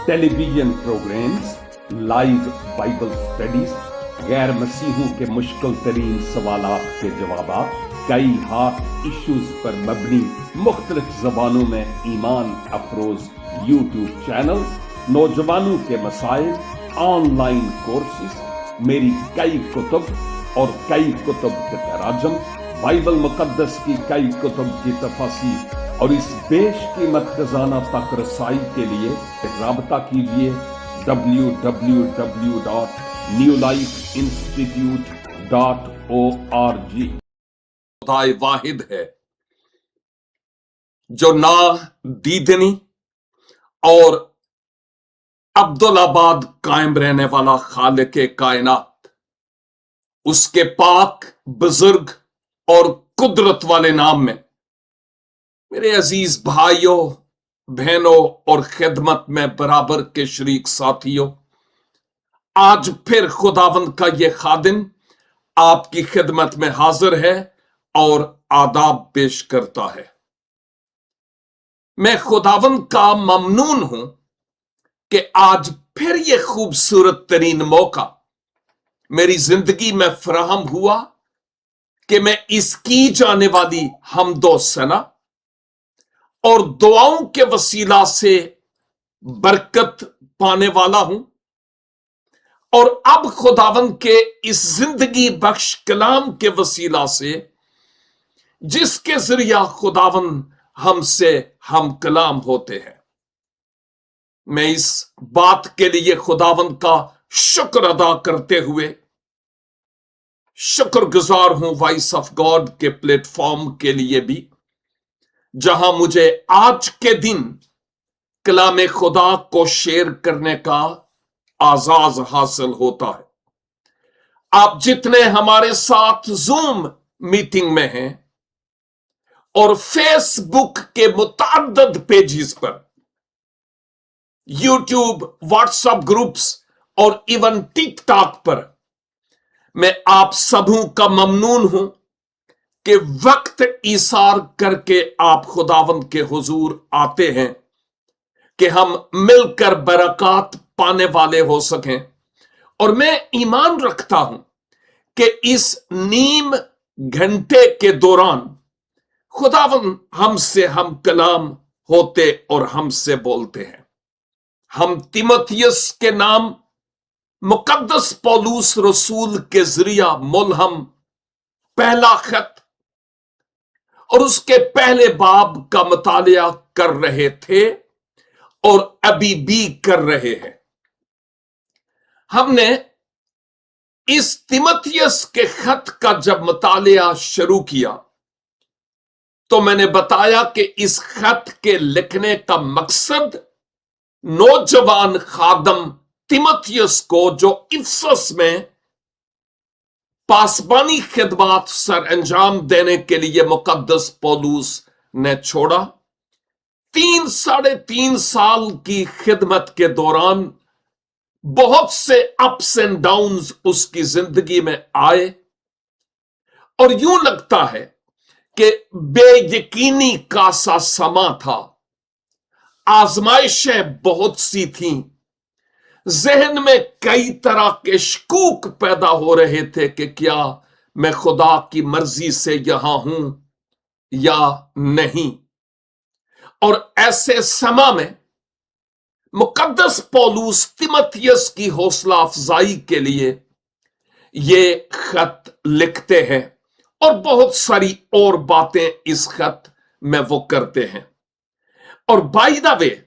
Television programs, live Bible studies, गैर मसीहों के मुश्किल तरीन सवालात के जवाब, कई हॉट इश्यूज पर मबनी मुख्तलिफ जबानों में ईमान अफरोज यूट्यूब चैनल, नौजवानों के मसाइल, ऑनलाइन कोर्सेज, मेरी कई कुतुब और कई कुतुब के तराजम, बाइबल मुकद्दस की कई कुतुब की तफासीर और इस बेशकीमत खजाना तक रसाई के लिए राबता कीजिए www.newlifeinstitute.org। खुदाए वाहिद है जो ना दीदनी और अब्दुल्लाबाद कायम रहने वाला खालिके कायनात, उसके पाक बुजुर्ग और कुदरत वाले नाम में मेरे अजीज भाइयों, बहनों और खिदमत में बराबर के शरीक साथियों, आज फिर खुदावंद का ये खादिम आपकी खिदमत में हाजिर है और आदाब पेश करता है। मैं खुदावंद का ममनून हूं कि आज फिर ये खूबसूरत तरीन मौका मेरी जिंदगी में फराहम हुआ कि मैं इसकी जाने वाली हमदो सना और दुआओं के वसीला से बरकत पाने वाला हूं और अब खुदावंद के इस जिंदगी बख्श कलाम के वसीला से, जिसके जरिया खुदावंद हमसे हम कलाम होते हैं, मैं इस बात के लिए खुदावंद का शुक्र अदा करते हुए शुक्रगुजार हूं वॉइस ऑफ गॉड के प्लेटफॉर्म के लिए भी, जहां मुझे आज के दिन कलाम खुदा को शेयर करने का आजाज हासिल होता है। आप जितने हमारे साथ जूम मीटिंग में हैं और फेसबुक के मुतअद्दिद पेजेस पर, यूट्यूब, व्हाट्सएप ग्रुप्स और इवन टिकटॉक पर, मैं आप सबों का ममनून हूं कि वक्त ईसार करके आप खुदावंद के हुजूर आते हैं कि हम मिलकर बरकत पाने वाले हो सकें। और मैं ईमान रखता हूं कि इस नीम घंटे के दौरान खुदावंद हमसे हम कलाम होते और हमसे बोलते हैं। हम तीमुथियुस के नाम मुकद्दस पौलुस रसूल के जरिया मुल्हम पहला खत और उसके पहले बाब का मुतालिया कर रहे थे और अभी भी कर रहे हैं। हमने इस तीमुथियुस के खत का जब मुतालिया शुरू किया तो मैंने बताया कि इस खत के लिखने का मकसद नौजवान खादम तीमुथियुस को, जो इफिसस में पासबानी खिदमत सर अंजाम देने के लिए मुकद्दस पौलुस ने छोड़ा, 3-3.5 साल की खिदमत के दौरान बहुत से अप्स एंड डाउन्स उसकी जिंदगी में आए और यूं लगता है कि बेयकीनी का सा समा था। आजमाइशें बहुत सी थीं, जहन में कई तरह के शकूक पैदा हो रहे थे कि क्या मैं खुदा की मर्जी से यहां हूं या नहीं। और ऐसे समय में मुकद्दस पौलुस तीमुथियुस की हौसला अफजाई के लिए ये खत लिखते हैं और बहुत सारी और बातें इस खत में वो करते हैं। और बाय द वे,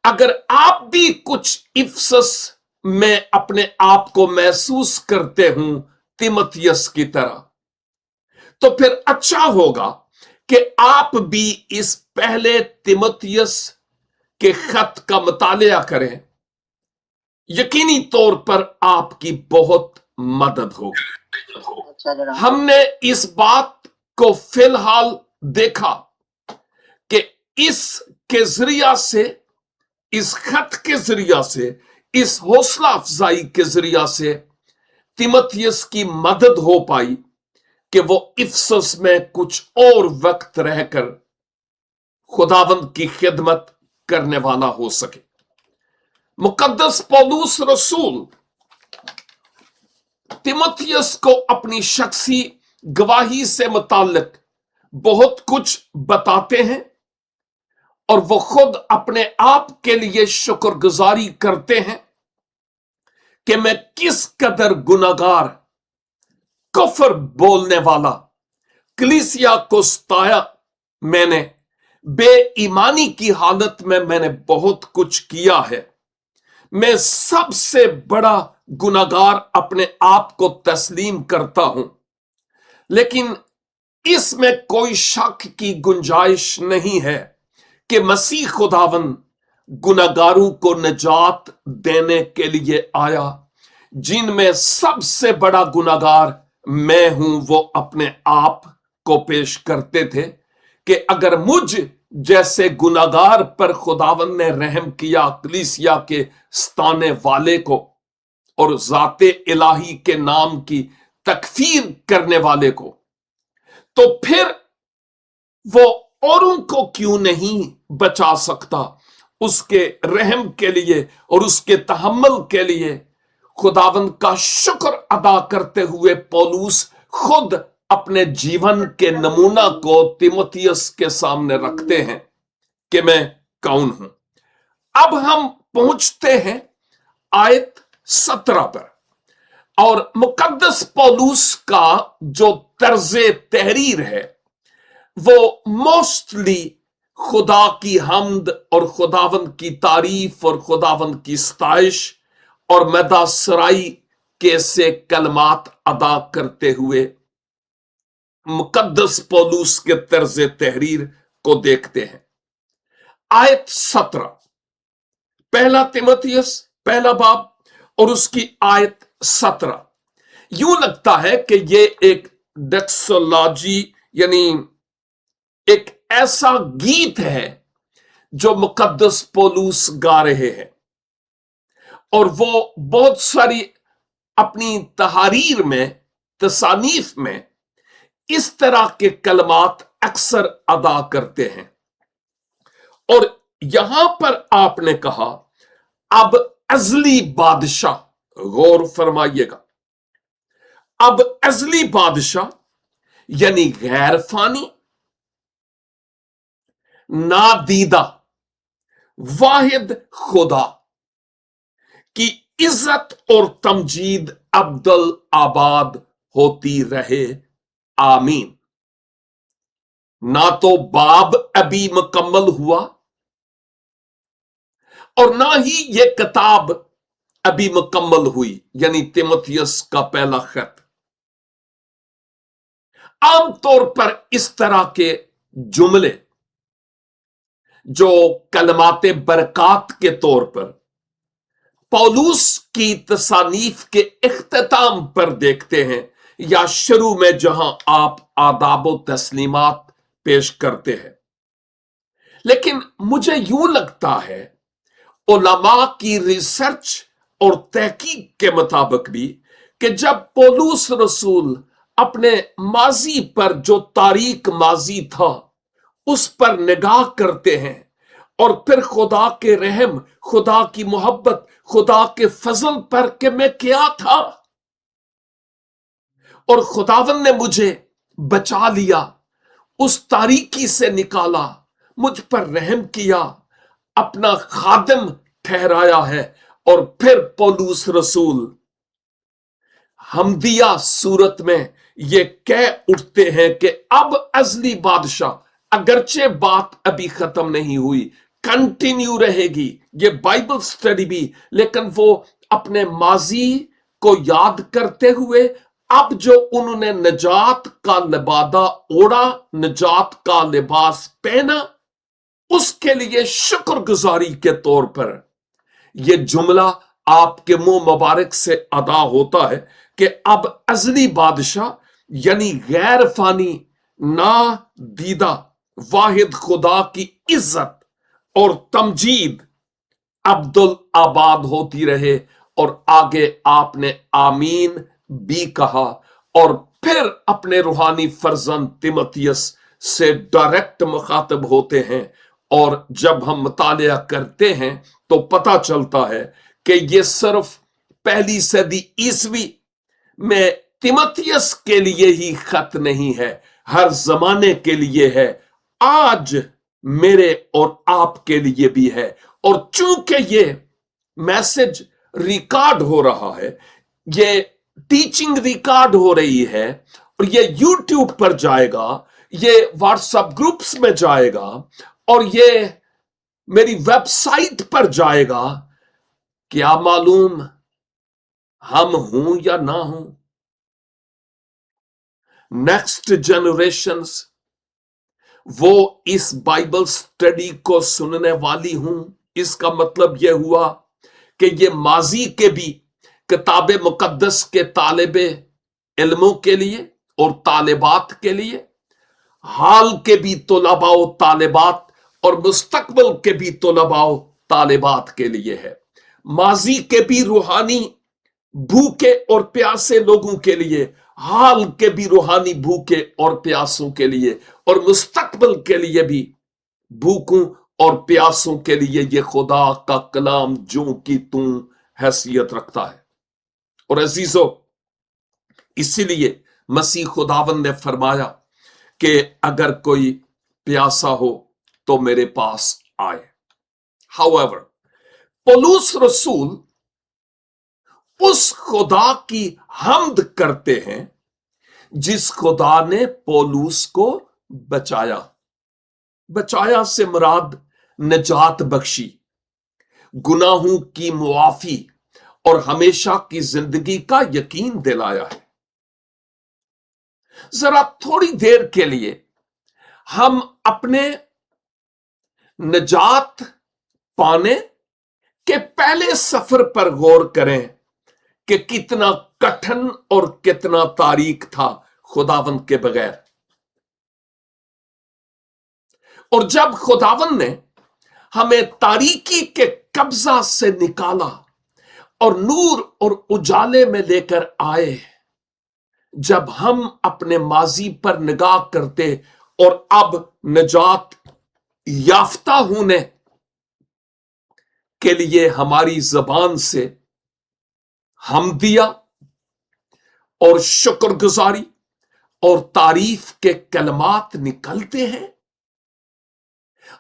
अगर आप भी कुछ इफिसस में अपने आप को महसूस करते हूं तीमुथियुस की तरह, तो फिर अच्छा होगा कि आप भी इस पहले तीमुथियुस के खत का मुतालिया करें। यकीनी तौर पर आपकी बहुत मदद होगी। हमने इस बात को फिलहाल देखा कि इसके जरिया से, इस खत के जरिया से, इस हौसला अफजाई के जरिया से तीमुथियुस की मदद हो पाई कि वो इफिसस में कुछ और वक्त रहकर खुदावंद की खिदमत करने वाला हो सके। मुकद्दस पौलुस रसूल तिमुथियुस को अपनी शख्सी गवाही से मुताल्लिक बहुत कुछ बताते हैं और वो खुद अपने आप के लिए शुक्रगुजारी करते हैं कि मैं किस कदर गुनाहगार, कुफर बोलने वाला, कलीसिया को सताया मैंने, बेईमानी की हालत में मैंने बहुत कुछ किया है। मैं सबसे बड़ा गुनाहगार अपने आप को तस्लीम करता हूं, लेकिन इसमें कोई शक की गुंजाइश नहीं है कि मसीह खुदावन गुनाहगारों को निजात देने के लिए आया, जिनमें सबसे बड़ा गुनाहगार मैं हूं। वो अपने आप को पेश करते थे कि अगर मुझ जैसे गुनाहगार पर खुदावन ने रहम किया, कलीसिया के सताने वाले को और जाते इलाही के नाम की तकफीर करने वाले को, तो फिर वो औरों को क्यों नहीं बचा सकता। उसके रहम के लिए और उसके तहम्मुल के लिए खुदावंद का शुक्र अदा करते हुए पौलुस खुद अपने जीवन के नमूना को तिमुथियुस के सामने रखते हैं कि मैं कौन हूं। अब हम पहुंचते हैं आयत 17 पर, और मुकद्दस पौलुस का जो तर्जे तहरीर है वो मोस्टली खुदा की हमद और खुदावंद की तारीफ और खुदावंद की सताइश और मदा सराई के से कलमात अदा करते हुए मुकद्दस पौलुस के तर्जे तहरीर को देखते हैं। आयत 17, पहला तिमुथियुस पहला बाब और उसकी आयत 17। यूं लगता है कि ये एक डेक्सोलॉजी यानी एक ऐसा गीत है जो मुकद्दस पौलुस गा रहे हैं, और वो बहुत सारी अपनी तहारीर में, तसानीफ में इस तरह के कलमात अक्सर अदा करते हैं। और यहां पर आपने कहा अब अजली बादशाह, गौर फरमाइएगा, अब अजली बादशाह यानी गैर फानी, नादीदा, वाहिद खुदा की इज्जत और तमजीद अब्दुल आबाद होती रहे, आमीन। ना तो बाब अभी मुकम्मल हुआ और ना ही ये किताब अभी मुकम्मल हुई, यानी तिमुथियुस का पहला खत। आमतौर पर इस तरह के जुमले जो कलमाते बरकात के तौर पर पौलुस की तसानीफ के इख्तिताम पर देखते हैं, या शुरू में जहां आप आदाब व तस्लीमात पेश करते हैं। लेकिन मुझे यूं लगता है उलमा की रिसर्च और तहकीक के मुताबिक भी कि जब पौलुस रसूल अपने माजी पर जो तारीख माजी था उस पर निगाह करते हैं और फिर खुदा के रहम, खुदा की मोहब्बत, खुदा के फजल पर कि मैं क्या था और खुदावन ने मुझे बचा लिया, उस तारीकी से निकाला, मुझ पर रहम किया, अपना खादिम ठहराया है। और फिर पौलुस रसूल हमदिया सूरत में ये कह उठते हैं कि अब अजली बादशाह, अगरचे बात अभी खत्म नहीं हुई, कंटिन्यू रहेगी ये बाइबल स्टडी भी, लेकिन वो अपने माजी को याद करते हुए अब जो उन्होंने निजात का लिबादा ओढ़ा, निजात का लिबास पहना, उसके लिए शुक्रगुजारी के तौर पर यह जुमला आपके मुंह मुबारक से अदा होता है कि अब अजली बादशाह यानी गैर फानी, ना दीदा, वाहिद खुदा की इज्जत और तमजीद अब्दुल आबाद होती रहे। और आगे आपने आमीन भी कहा और फिर अपने रूहानी फर्जंद तिमुथियुस से डायरेक्ट मुखातब होते हैं और जब हम मुतालिया करते हैं तो पता चलता है कि ये सिर्फ पहली सदी ईसवी में तिमोथियस के लिए ही खत नहीं है, हर जमाने के लिए है, आज मेरे और आपके लिए भी है। और चूंकि ये मैसेज रिकॉर्ड हो रहा है, ये टीचिंग रिकॉर्ड हो रही है, और ये यूट्यूब पर जाएगा, ये व्हाट्सएप ग्रुप्स में जाएगा, और ये मेरी वेबसाइट पर जाएगा, क्या मालूम हम हूं या ना हूं, नेक्स्ट जनरेशंस वो इस बाइबल स्टडी को सुनने वाली हूं। इसका मतलब यह हुआ कि ये माजी के भी किताब मुकद्दस के तालिबे इल्मों के लिए और तालिबात के लिए, हाल के भी तलबाओ तालिबात और मुस्तकबिल के भी तलबाओ तालिबात के लिए है। माजी के भी रूहानी भूखे और प्यासे लोगों के लिए, हाल के भी रूहानी भूखे और प्यासों के लिए, और मुस्तकबिल के लिए भी भूखों और प्यासों के लिए ये खुदा का कलाम जो कि तू हैसियत रखता है। और अजीजों, इसीलिए मसीह खुदावंद ने फरमाया कि अगर कोई प्यासा हो तो मेरे पास आए। हाउएवर, पौलुस रसूल उस खुदा की हम्द करते हैं जिस खुदा ने पौलुस को बचाया। बचाया से मुराद निजात बख्शी, गुनाहों की मुआफी और हमेशा की जिंदगी का यकीन दिलाया है। जरा थोड़ी देर के लिए हम अपने निजात पाने के पहले सफर पर गौर करें कि कितना कठिन और कितना तारीक था खुदावंद के बगैर। और जब खुदावंद ने हमें तारीकी के कब्जा से निकाला और नूर और उजाले में लेकर आए, जब हम अपने माजी पर निगाह करते और अब निजात याफ्ता होने के लिए हमारी जबान से हमदिया और शुक्रगुजारी और तारीफ के कलमात निकलते हैं,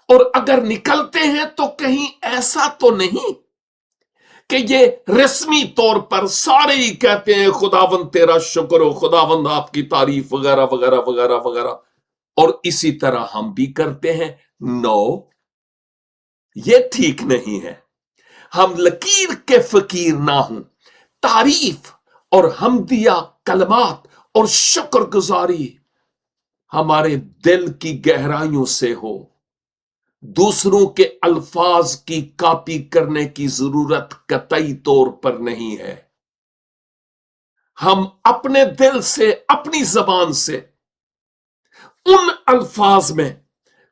और अगर निकलते हैं तो कहीं ऐसा तो नहीं कि ये रस्मी तौर पर सारे ही कहते हैं खुदावंद तेरा शुक्र हो, खुदावंद आपकी तारीफ वगैरह वगैरह वगैरह वगैरह, और इसी तरह हम भी करते हैं। नो, ये ठीक नहीं है। हम लकीर के फकीर ना हों। तारीफ और हमदिया, कलमात और शुक्रगुजारी हमारे दिल की गहराइयों से हो। दूसरों के अल्फाज की कॉपी करने की जरूरत कतई तौर पर नहीं है। हम अपने दिल से, अपनी जबान से उन अल्फाज में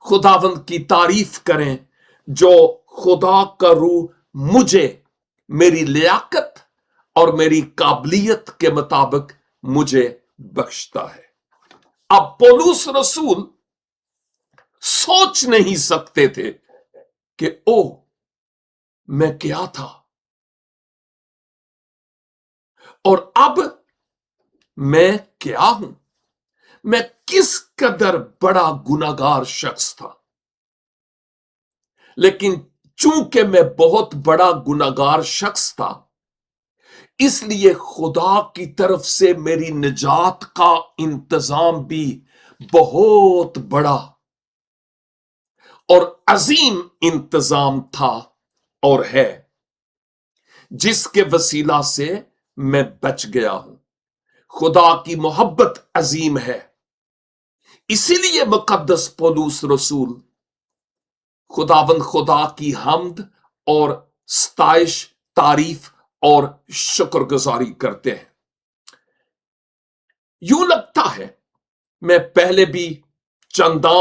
खुदावंद की तारीफ करें जो खुदा का रूह मुझे मेरी लियाकत और मेरी काबिलियत के मुताबिक मुझे बख्शता है। अब पौलुस रसूल सोच नहीं सकते थे कि ओ, मैं क्या था और अब मैं क्या हूं। मैं किस कदर बड़ा गुनाहगार शख्स था। लेकिन चूंकि मैं बहुत बड़ा गुनाहगार शख्स था, इसलिए खुदा की तरफ से मेरी निजात का इंतजाम भी बहुत बड़ा और अजीम इंतजाम था और है, जिसके वसीला से मैं बच गया हूं। खुदा की मोहब्बत अजीम है। इसीलिए मुकद्दस पौलुस रसूल खुदावंद खुदा की हम्द और स्ताइश, तारीफ और शुक्रगुजारी करते हैं। यूं लगता है मैं पहले भी चंदा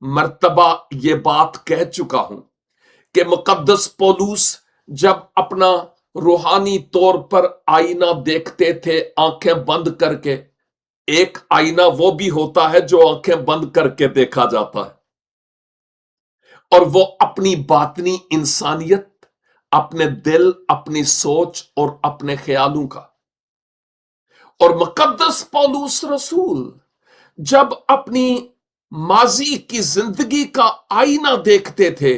मर्तबा ये बात कह चुका हूं कि मुकद्दस पौलुस जब अपना रूहानी तौर पर आईना देखते थे आंखें बंद करके, एक आईना वो भी होता है जो आंखें बंद करके देखा जाता है, और वो अपनी बातनी इंसानियत, अपने दिल, अपनी सोच और अपने ख्यालों का। और मुकद्दस पौलुस रसूल जब अपनी माजी की जिंदगी का आईना देखते थे,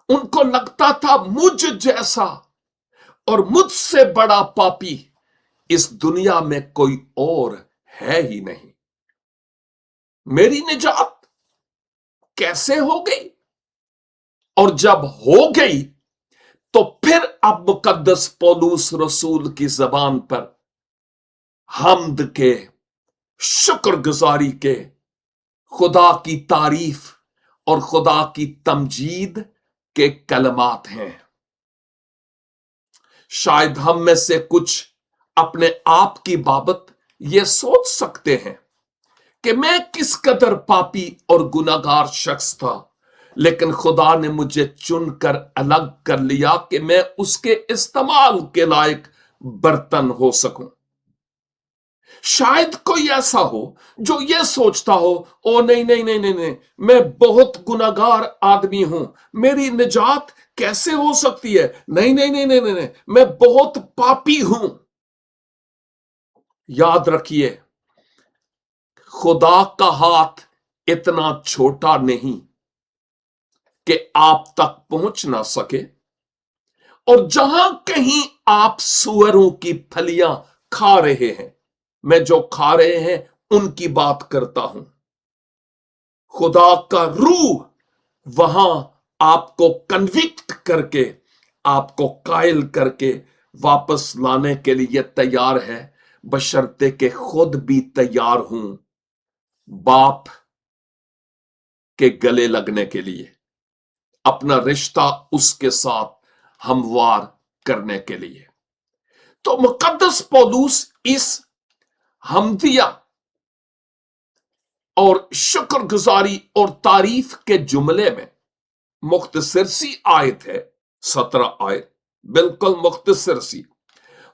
उनको लगता था मुझ जैसा और मुझसे बड़ा पापी इस दुनिया में कोई और है ही नहीं। मेरी निजात कैसे हो गई? और जब हो गई तो फिर अब मुकद्दस पौलुस रसूल की जबान पर हम्द के, शुक्रगुजारी के, खुदा की तारीफ और खुदा की तमजीद के कलमात हैं। शायद हम में से कुछ अपने आप की बाबत यह सोच सकते हैं कि मैं किस कदर पापी और गुनाहगार शख्स था, लेकिन खुदा ने मुझे चुनकर अलग कर लिया कि मैं उसके इस्तेमाल के लायक बर्तन हो सकूं। शायद कोई ऐसा हो जो यह सोचता हो, ओ नहीं नहीं नहीं नहीं नहीं, मैं बहुत गुनाहगार आदमी हूं, मेरी निजात कैसे हो सकती है? नहीं नहीं नहीं नहीं नहीं, नहीं, मैं बहुत पापी हूं। याद रखिए, खुदा का हाथ इतना छोटा नहीं कि आप तक पहुंच ना सके। और जहां कहीं आप सुअरों की फलियां खा रहे हैं, मैं जो खा रहे हैं उनकी बात करता हूं, खुदा का रूह वहां आपको कन्विक्ट करके, आपको कायल करके वापस लाने के लिए तैयार है, बशर्ते के खुद भी तैयार हूं बाप के गले लगने के लिए, अपना रिश्ता उसके साथ हमवार करने के लिए। तो मुकद्दस पौलुस इस हमदिया और शुक्रगुजारी और तारीफ के जुमले में, मुख्तसर सी आयत है, 17 आयत, बिल्कुल मुख्तसर सी,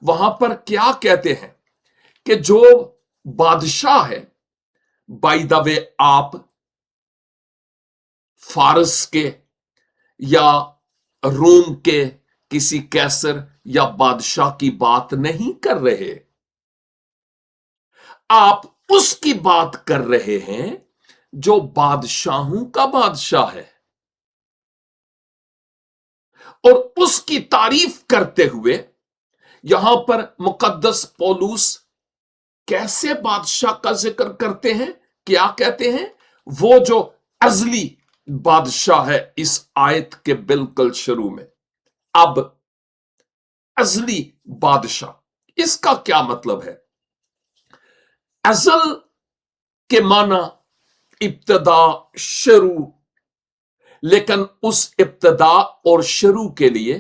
वहां पर क्या कहते हैं कि जो बादशाह है, बाय द वे आप फारस के या रोम के किसी कैसर या बादशाह की बात नहीं कर रहे, आप उसकी बात कर रहे हैं जो बादशाहों का बादशाह है। और उसकी तारीफ करते हुए यहां पर मुकद्दस पौलुस कैसे बादशाह का जिक्र करते हैं? क्या कहते हैं? वो जो अजली बादशाह है, इस आयत के बिल्कुल शुरू में। अब अजली बादशाह, इसका क्या मतलब है? अजल के माना इब्तदा, शुरू, लेकिन उस इब्तदा और शुरू के लिए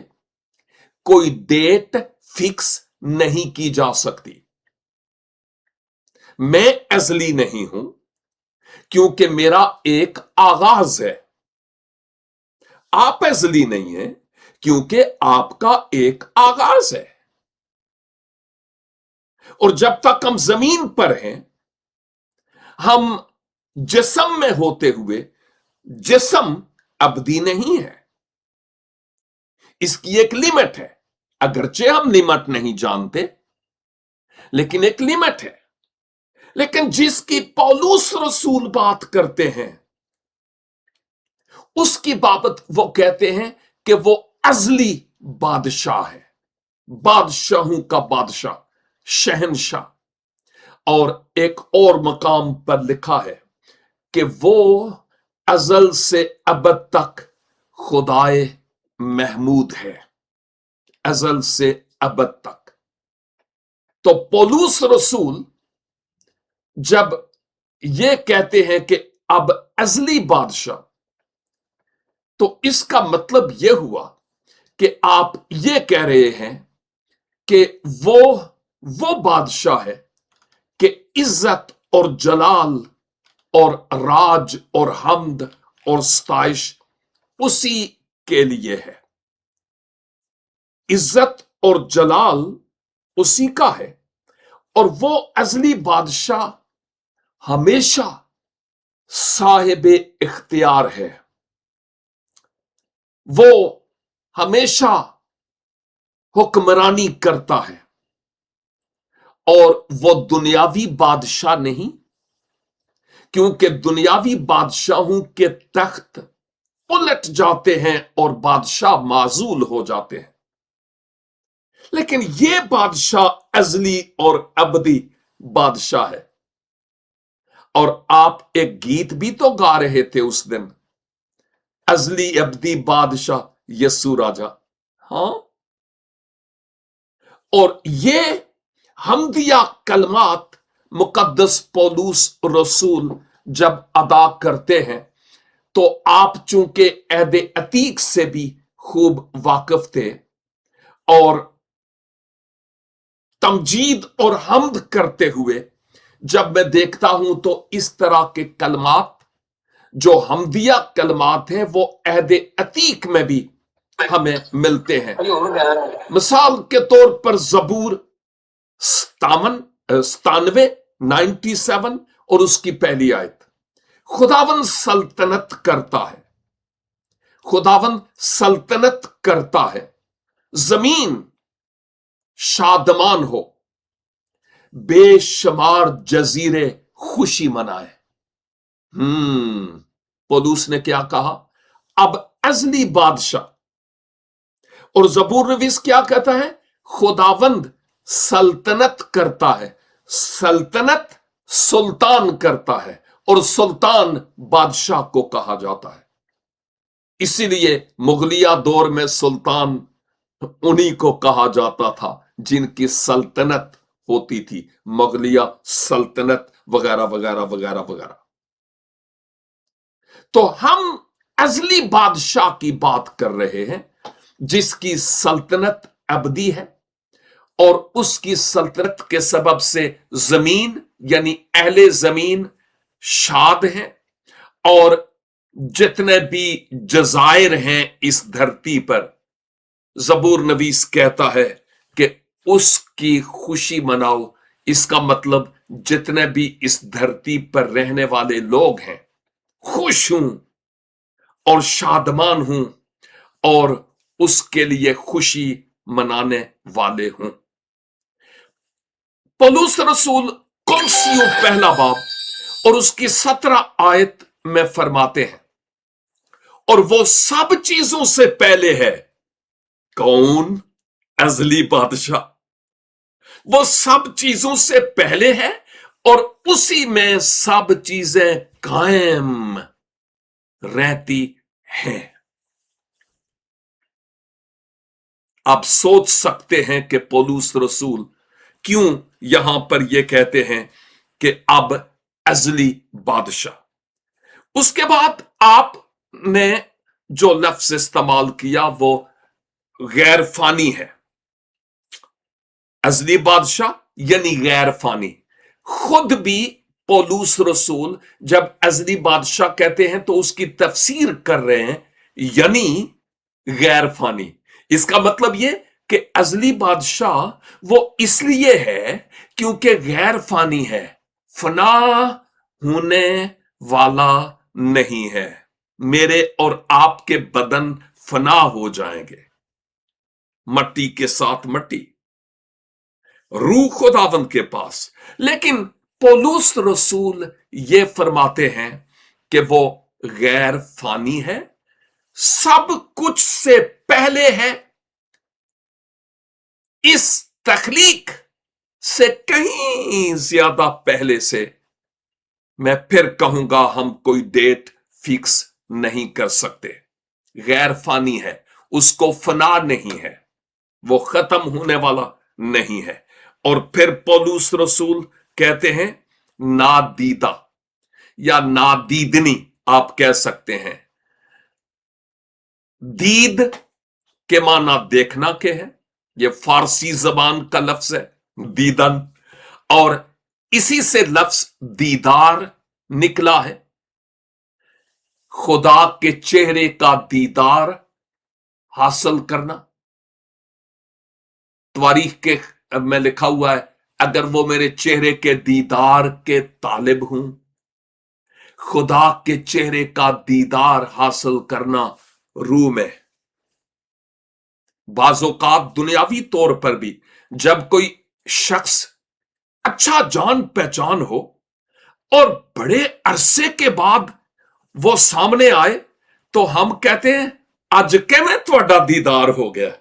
कोई डेट फिक्स नहीं की जा सकती। मैं अजली नहीं हूं क्योंकि मेरा एक आगाज है। आप अजली नहीं हैं क्योंकि आपका एक आगाज है। और जब तक हम जमीन पर हैं, हम जिस्म में होते हुए, जिस्म अबदी नहीं है, इसकी एक लिमिट है। अगरचे हम लिमिट नहीं जानते, लेकिन एक लिमिट है। लेकिन जिसकी पौलुस रसूल बात करते हैं, उसकी बाबत वो कहते हैं कि वो अजली बादशाह है, बादशाहों का बादशाह, शहनशाह। और एक और मकाम पर लिखा है कि वो अजल से अबद तक खुदाए महमूद है, अजल से अबद तक। तो पौलुस रसूल जब ये कहते हैं कि अब अजली बादशाह, तो इसका मतलब यह हुआ कि आप ये कह रहे हैं कि वो बादशाह है कि इज्जत और जलाल और राज और हमद और स्ताइश उसी के लिए है। इज्जत और जलाल उसी का है। और वो अजली बादशाह हमेशा साहिब इख्तियार है, वो हमेशा हुक्मरानी करता है, और वो दुनियावी बादशाह नहीं, क्योंकि दुनियावी बादशाहों के तख्त उलट जाते हैं और बादशाह माजूल हो जाते हैं, लेकिन ये बादशाह अजली और अबदी बादशाह है। और आप एक गीत भी तो गा रहे थे उस दिन, अजली अबदी बादशाह यस्सु राजा। हां, और ये हमदिया कलमात मुकद्दस पौलुस रसूल जब अदा करते हैं, तो आप चूंकि अहद अतीक से भी खूब वाकिफ थे, और तमजीद और हमद करते हुए जब मैं देखता हूं तो इस तरह के कलमात जो हमदिया कलमात हैं वो अहद अतीक में भी हमें मिलते हैं। मिसाल के तौर पर जबूर 97 97 और उसकी पहली आयत, खुदावन सल्तनत करता है, खुदावन सल्तनत करता है, जमीन शादमान हो, बेशुमार जजीरे खुशी मनाए। पौलुस ने क्या कहा? अब अजली बादशाह, और जबूर नवीस क्या कहता है? खुदावंद सल्तनत करता है, सल्तनत सुल्तान करता है, और सुल्तान बादशाह को कहा जाता है। इसीलिए मुगलिया दौर में सुल्तान उन्हीं को कहा जाता था जिनकी सल्तनत होती थी, मुगलिया सल्तनत वगैरह वगैरह वगैरह वगैरह। तो हम अजली बादशाह की बात कर रहे हैं जिसकी सल्तनत अबदी है, और उसकी सल्तनत के सबब से जमीन यानी अहले जमीन शाद हैं, और जितने भी जजायर हैं इस धरती पर, जबूर नवीस कहता है कि उसकी खुशी मनाओ। इसका मतलब जितने भी इस धरती पर रहने वाले लोग हैं, खुश हूं और शादमान हूं, और उसके लिए खुशी मनाने वाले हूं। पौलुस रसूल कुलसियों पहला बाब और उसकी 17 आयत में फरमाते हैं, और वो सब चीजों से पहले है। कौन? अजली बादशाह। वो सब चीजों से पहले है और उसी में सब चीजें कायम रहती हैं। आप सोच सकते हैं कि पौलुस रसूल क्यों यहां पर यह कहते हैं कि अब अजली बादशाह। उसके बाद आपने जो लफ्ज इस्तेमाल किया वो गैर फानी है। अजली बादशाह यानी गैर फानी। खुद भी पौलुस रसूल जब अजली बादशाह कहते हैं तो उसकी तफसीर कर रहे हैं यानी गैर फानी। इसका मतलब यह कि अजली बादशाह वो इसलिए है क्योंकि गैर फानी है, फना होने वाला नहीं है। मेरे और आपके बदन फना हो जाएंगे, मट्टी के साथ मट्टी, रूह खुदावंद के पास। लेकिन पौलुस रसूल ये फरमाते हैं कि वो गैर फानी है, सब कुछ से पहले है, इस तखलीक से कहीं ज्यादा पहले से। मैं फिर कहूंगा, हम कोई डेट फिक्स नहीं कर सकते। गैर फानी है, उसको फना नहीं है, वो खत्म होने वाला नहीं है। और फिर पौलुस रसूल कहते हैं नादीदा या नादीदनी आप कह सकते हैं। दीद के माना देखना के है, ये फारसी जबान का लफ्ज है दीदन, और इसी से लफ्ज दीदार निकला है। खुदा के चेहरे का दीदार हासिल करना। तारीख के में लिखा हुआ है, अगर वो मेरे चेहरे के दीदार के तालिब हूं। खुदा के चेहरे का दीदार हासिल करना रूह में। बाज़ोकात दुनियावी तौर पर भी जब कोई शख्स अच्छा जान पहचान हो और बड़े अरसे के बाद वो सामने आए तो हम कहते हैं अज के में थोड़ा दीदार हो गया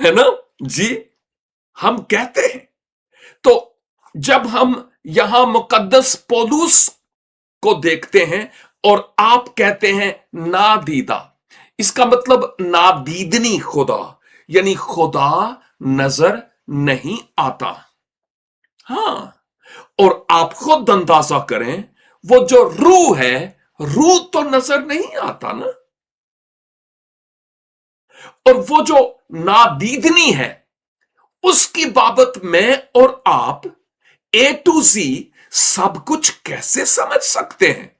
है ना जी, हम कहते हैं। तो जब हम यहां मुकद्दस पौलुस को देखते हैं और आप कहते हैं नादीदा, इसका मतलब नादीदनी खुदा, यानी खुदा नजर नहीं आता। हां, और आप खुद अंदाजा करें, वो जो रूह है, रूह तो नजर नहीं आता ना। और वो जो नादीदनी है, उसकी बाबत मैं और आप ए टू जी सब कुछ कैसे समझ सकते हैं?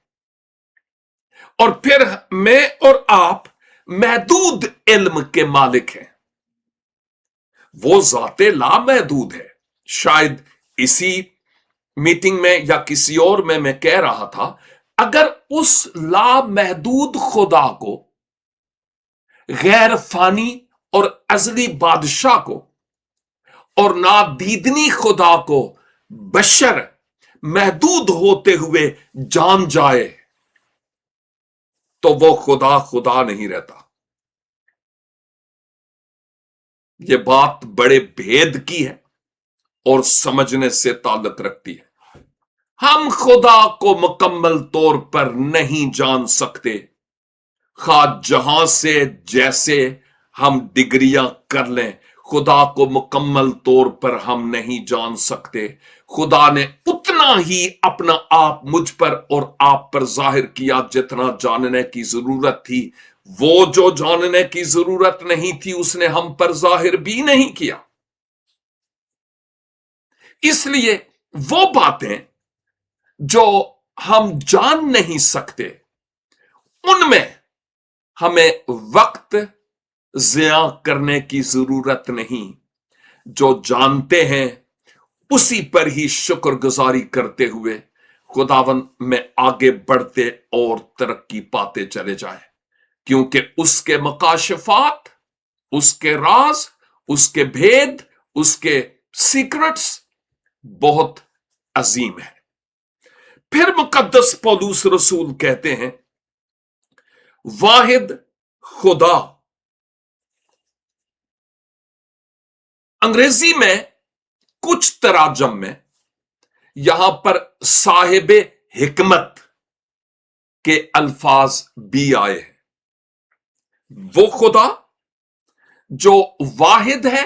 और फिर मैं और आप महदूद इल्म के मालिक हैं, वो जाते लामहदूद है। शायद इसी मीटिंग में या किसी और में मैं कह रहा था, अगर उस लामहदूद खुदा को, गैर फानी और अजली बादशाह को और नादीदनी खुदा को बशर महदूद होते हुए जान जाए तो वो खुदा खुदा नहीं रहता। ये बात बड़े भेद की है और समझने से ताल्लुक रखती है। हम खुदा को मुकम्मल तौर पर नहीं जान सकते, खा जहां से जैसे हम डिग्रियां कर लें, खुदा को मुकम्मल तौर पर हम नहीं जान सकते। खुदा ने उतना ही अपना आप मुझ पर और आप पर जाहिर किया जितना जानने की जरूरत थी। वो जो जानने की जरूरत नहीं थी उसने हम पर जाहिर भी नहीं किया। इसलिए वो बातें जो हम जान नहीं सकते, उनमें हमें वक्त ज़िया करने की जरूरत नहीं। जो जानते हैं उसी पर ही शुक्रगुजारी करते हुए खुदावन में आगे बढ़ते और तरक्की पाते चले जाएं, क्योंकि उसके मकाशफात, उसके राज, उसके भेद, उसके सीक्रेट्स बहुत अजीम है। फिर मुकद्दस पौलुस रसूल कहते हैं वाहिद खुदा। अंग्रेजी में कुछ तराजम में यहां पर साहिब हिकमत के अल्फाज भी आए हैं। वो खुदा जो वाहिद है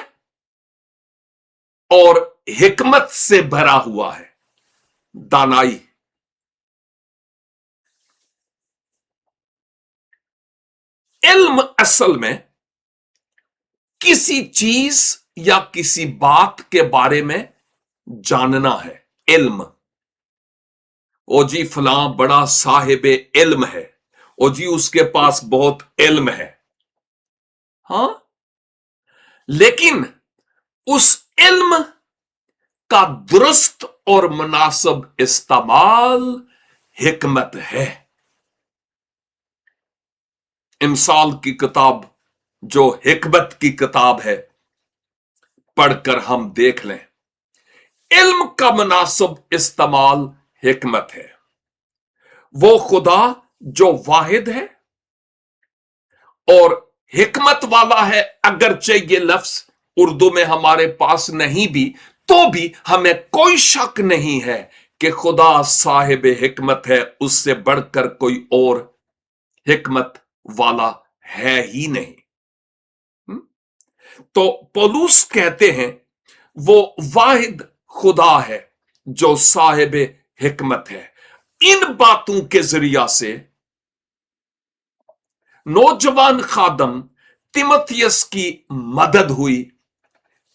और हिकमत से भरा हुआ है, दानाई। इल्म असल में किसी चीज या किसी बात के बारे में जानना है। इल्म, ओ जी फलां बड़ा साहिब इल्म है, ओ जी उसके पास बहुत इल्म है। हां, लेकिन उस इल्म का दुरुस्त और मुनासिब इस्तेमाल हिकमत है। इमसाल की किताब जो हिकमत की किताब है, पढ़कर हम देख लें। इल्म का मुनासिब इस्तेमाल हिकमत है। वो खुदा जो वाहिद है और हिकमत वाला है, अगरचे ये लफ्ज उर्दू में हमारे पास नहीं भी, तो भी हमें कोई शक नहीं है कि खुदा साहिब हिकमत है, उससे बढ़कर कोई और हिकमत वाला है ही नहीं। तो पौलुस कहते हैं वो वाहिद खुदा है जो साहिब हिकमत है। इन बातों के जरिया से नौजवान खादम तिमोथियस की मदद हुई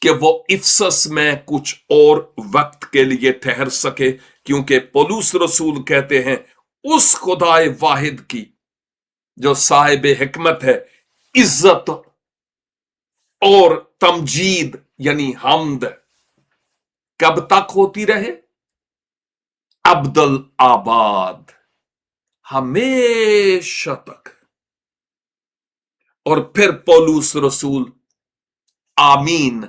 कि वो इफसस में कुछ और वक्त के लिए ठहर सके, क्योंकि पौलुस रसूल कहते हैं उस खुदाए वाहिद की जो साहिब हिकमत है, इज्जत और तमजीद यानी हमद कब तक होती रहे? अब्दुल आबाद। हमेशा तक। और फिर पौलुस रसूल आमीन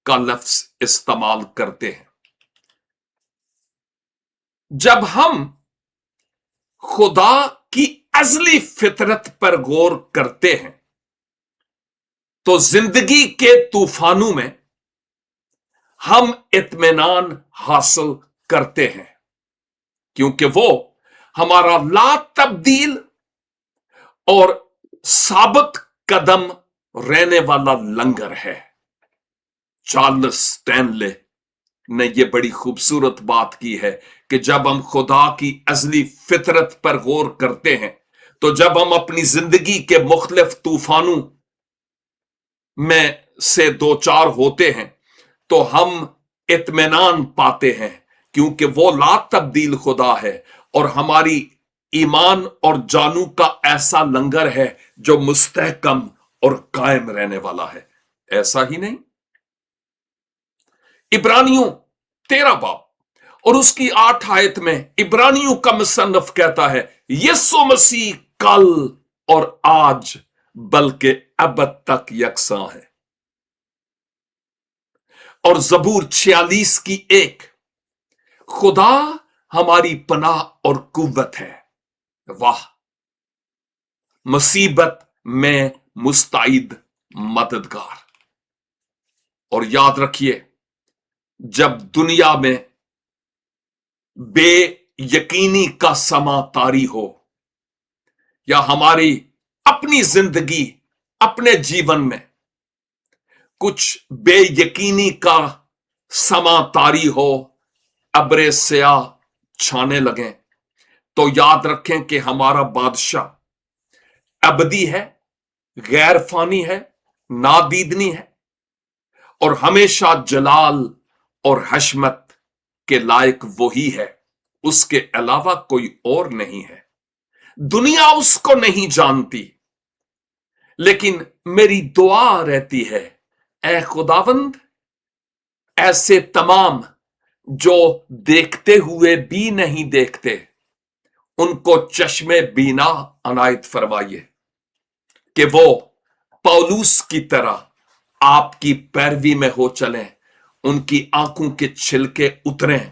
का लफ्ज इस्तेमाल करते हैं। जब हम खुदा की अज़ली फितरत पर गौर करते हैं तो जिंदगी के तूफानों में हम इत्मीनान हासिल करते हैं, क्योंकि वो हमारा ला तब्दील और साबित कदम रहने वाला लंगर है। चार्ल्स स्टैनले ने यह बड़ी खूबसूरत बात की है कि जब हम खुदा की अज़ली फितरत पर गौर करते हैं तो जब हम अपनी जिंदगी के मुख्तलिफ तूफानों में से दो चार होते हैं तो हम इत्मीनान पाते हैं, क्योंकि वो ला तब्दील खुदा है और हमारी ईमान और जानू का ऐसा लंगर है जो मुस्तहकम और कायम रहने वाला है। ऐसा ही नहीं, इब्रानियों 13 बाब और उसकी 8 आयत में इब्रानियों का मुसन्निफ कहता है यीशु मसीह कल और आज बल्कि अब तक यकसां है। और जबूर 46 की 1 खुदा हमारी पनाह और कुव्वत है, वाह मुसीबत में मुस्तैद मददगार। और याद रखिए, जब दुनिया में बेयकीनी का समा तारी हो या हमारी अपनी जिंदगी अपने जीवन में कुछ बेयकीनी का समा तारी हो, अब्रे स्याह छाने लगे, तो याद रखें कि हमारा बादशाह अबदी है, गैर फानी है, नादीदनी है और हमेशा जलाल और हशमत के लायक वही है, उसके अलावा कोई और नहीं है। दुनिया उसको नहीं जानती, लेकिन मेरी दुआ रहती है, ऐ खुदावंद ऐसे तमाम जो देखते हुए भी नहीं देखते उनको चश्मे बीना अनायत फरमाइए कि वो पौलुस की तरह आपकी पैरवी में हो चलें, उनकी आंखों के छिलके उतरें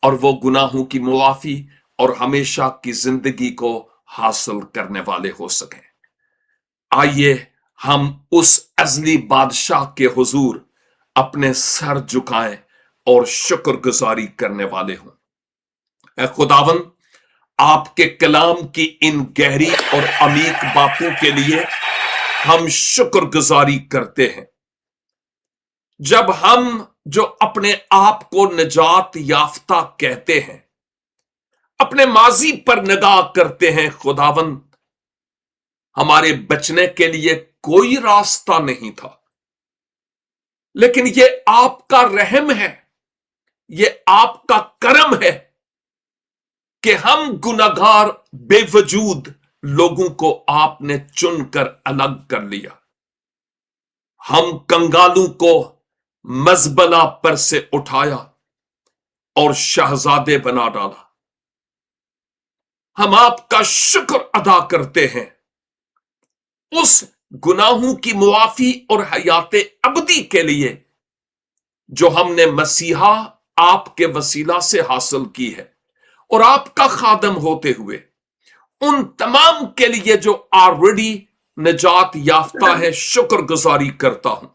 और वो गुनाहों की मुआफी और हमेशा की जिंदगी को हासिल करने वाले हो सकें। आइए हम उस अज़ली बादशाह के हुजूर अपने सर झुकाएं और शुक्रगुजारी करने वाले हों। ऐ खुदावन, आपके कलाम की इन गहरी और अमीक बातों के लिए हम शुक्रगुजारी करते हैं। जब हम जो अपने आप को निजात याफ्ता कहते हैं, अपने माजी पर निगाह करते हैं, खुदावन हमारे बचने के लिए कोई रास्ता नहीं था, लेकिन ये आपका रहम है, ये आपका करम है कि हम गुनाहगार बेवजूद लोगों को आपने चुनकर अलग कर लिया। हम कंगालों को मजबला पर से उठाया और शहजादे बना डाला। हम आपका शुक्र अदा करते हैं उस गुनाहों की मुआफी और हयाते अबदी के लिए जो हमने मसीहा आपके वसीला से हासिल की है, और आपका खादम होते हुए उन तमाम के लिए जो ऑलरेडी निजात याफ्ता है, शुक्रगुजारी करता हूं।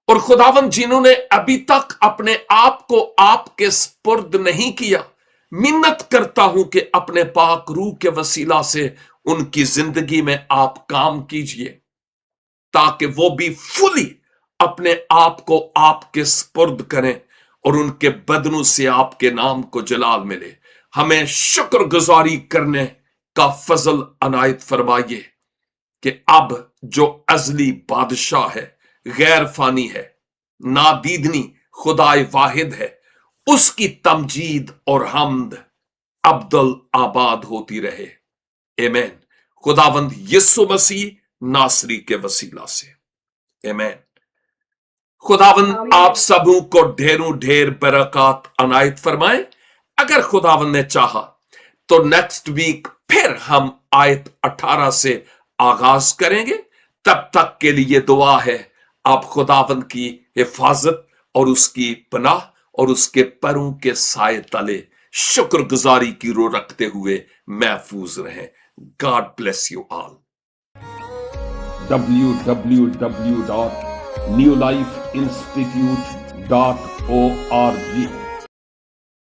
और खुदावन जिन्होंने अभी तक अपने आप को आपके स्पुर्द नहीं किया, मिन्नत करता हूं कि अपने पाक रूह के वसीला से उनकी जिंदगी में आप काम कीजिए, ताकि वो भी फुली अपने आप को आपके स्पुर्द करें और उनके बदनों से आपके नाम को जलाल मिले। हमें शुक्रगुजारी करने का फजल अनायत फरमाइए कि अब जो अज़ली बादशाह है, गैर फानी है, नादीदनी खुदाए वाहिद है, उसकी तमजीद और हमद अब्दुल आबाद होती रहे। आमीन। खुदावंद यीशु मसीह नासरी के वसीला से, आमीन। खुदावंद आप सबों को ढेरों ढेर बरकत अनायत फरमाए। अगर खुदावंद ने चाहा तो नेक्स्ट वीक फिर हम आयत 18 से आगाज करेंगे। तब तक के लिए दुआ है आप खुदावंद की हिफाजत और उसकी पनाह और उसके पैरों के साए तले शुक्रगुजारी की रो रखते हुए महफूज रहें। God bless you all. www.newlifeinstitute.org